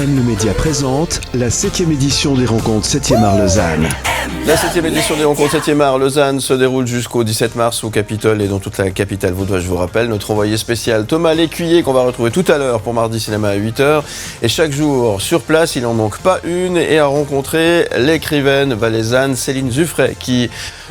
M le Média présente la 7e édition des rencontres 7e art Lausanne. La 7e édition des rencontres 7e art Lausanne se déroule jusqu'au 17 mars au Capitole et dans toute la capitale vaudoise, je vous rappelle. Notre envoyé spécial Thomas Lécuyer qu'on va retrouver tout à l'heure pour Mardi Cinéma à 8h. Et chaque jour, sur place, il n'en manque pas une et a rencontré l'écrivaine valaisanne Céline Zuffray qui,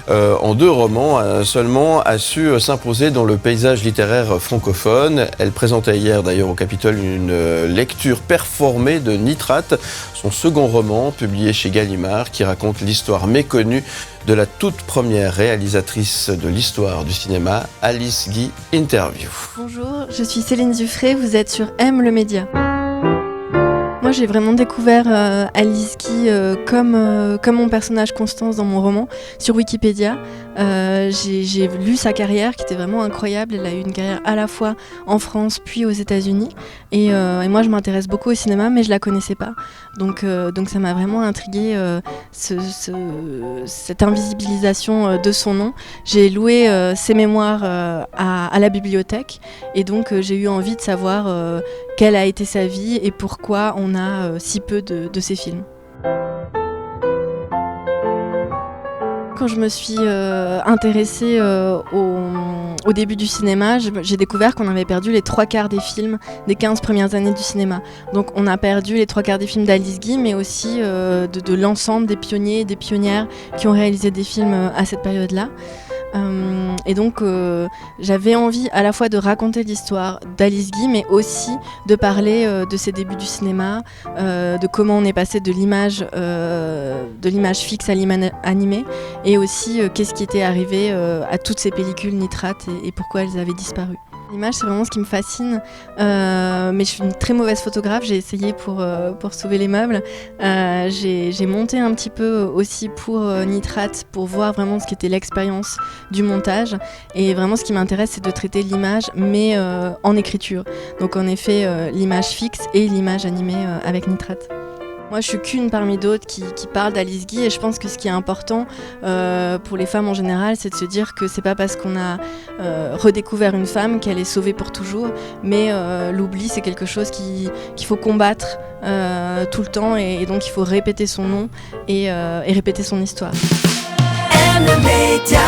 en 2 romans seulement, a su s'imposer dans le paysage littéraire francophone. Elle présentait hier d'ailleurs au Capitole une lecture performée de Nitrate, son second roman publié chez Gallimard qui raconte l'histoire méconnue de la toute première réalisatrice de l'histoire du cinéma, Alice Guy Interview. Bonjour, je suis Céline Zuffray, vous êtes sur M le Média. Moi, j'ai vraiment découvert Alice Guy comme mon personnage Constance dans mon roman sur Wikipédia. J'ai lu sa carrière qui était vraiment incroyable. Elle a eu une carrière à la fois en France puis aux États-Unis. Et moi, je m'intéresse beaucoup au cinéma, mais je la connaissais pas. Donc ça m'a vraiment intriguée, cette invisibilisation de son nom. J'ai loué ses mémoires à la bibliothèque. Et donc, j'ai eu envie de savoir quelle a été sa vie et pourquoi on a si peu de ses films. Quand je me suis intéressée au début du cinéma, j'ai découvert qu'on avait perdu les 3/4 des films des 15 premières années du cinéma. Donc on a perdu les 3/4 des films d'Alice Guy, mais aussi de l'ensemble des pionniers et des pionnières qui ont réalisé des films à cette période-là. Et donc j'avais envie à la fois de raconter l'histoire d'Alice Guy, mais aussi de parler de ses débuts du cinéma, de comment on est passé de l'image fixe à l'image animée, et aussi qu'est-ce qui était arrivé à toutes ces pellicules nitrates et pourquoi elles avaient disparu. L'image, c'est vraiment ce qui me fascine, mais je suis une très mauvaise photographe. J'ai essayé pour sauver les meubles. J'ai monté un petit peu aussi pour Nitrate pour voir vraiment ce qu'était l'expérience du montage. Et vraiment, ce qui m'intéresse, c'est de traiter l'image, mais en écriture. Donc en effet, l'image fixe et l'image animée avec Nitrate. Moi, je suis qu'une parmi d'autres qui parle d'Alice Guy, et je pense que ce qui est important pour les femmes en général, c'est de se dire que c'est pas parce qu'on a redécouvert une femme qu'elle est sauvée pour toujours, mais l'oubli, c'est quelque chose qu'il faut combattre tout le temps, et donc il faut répéter son nom et répéter son histoire. M le Média.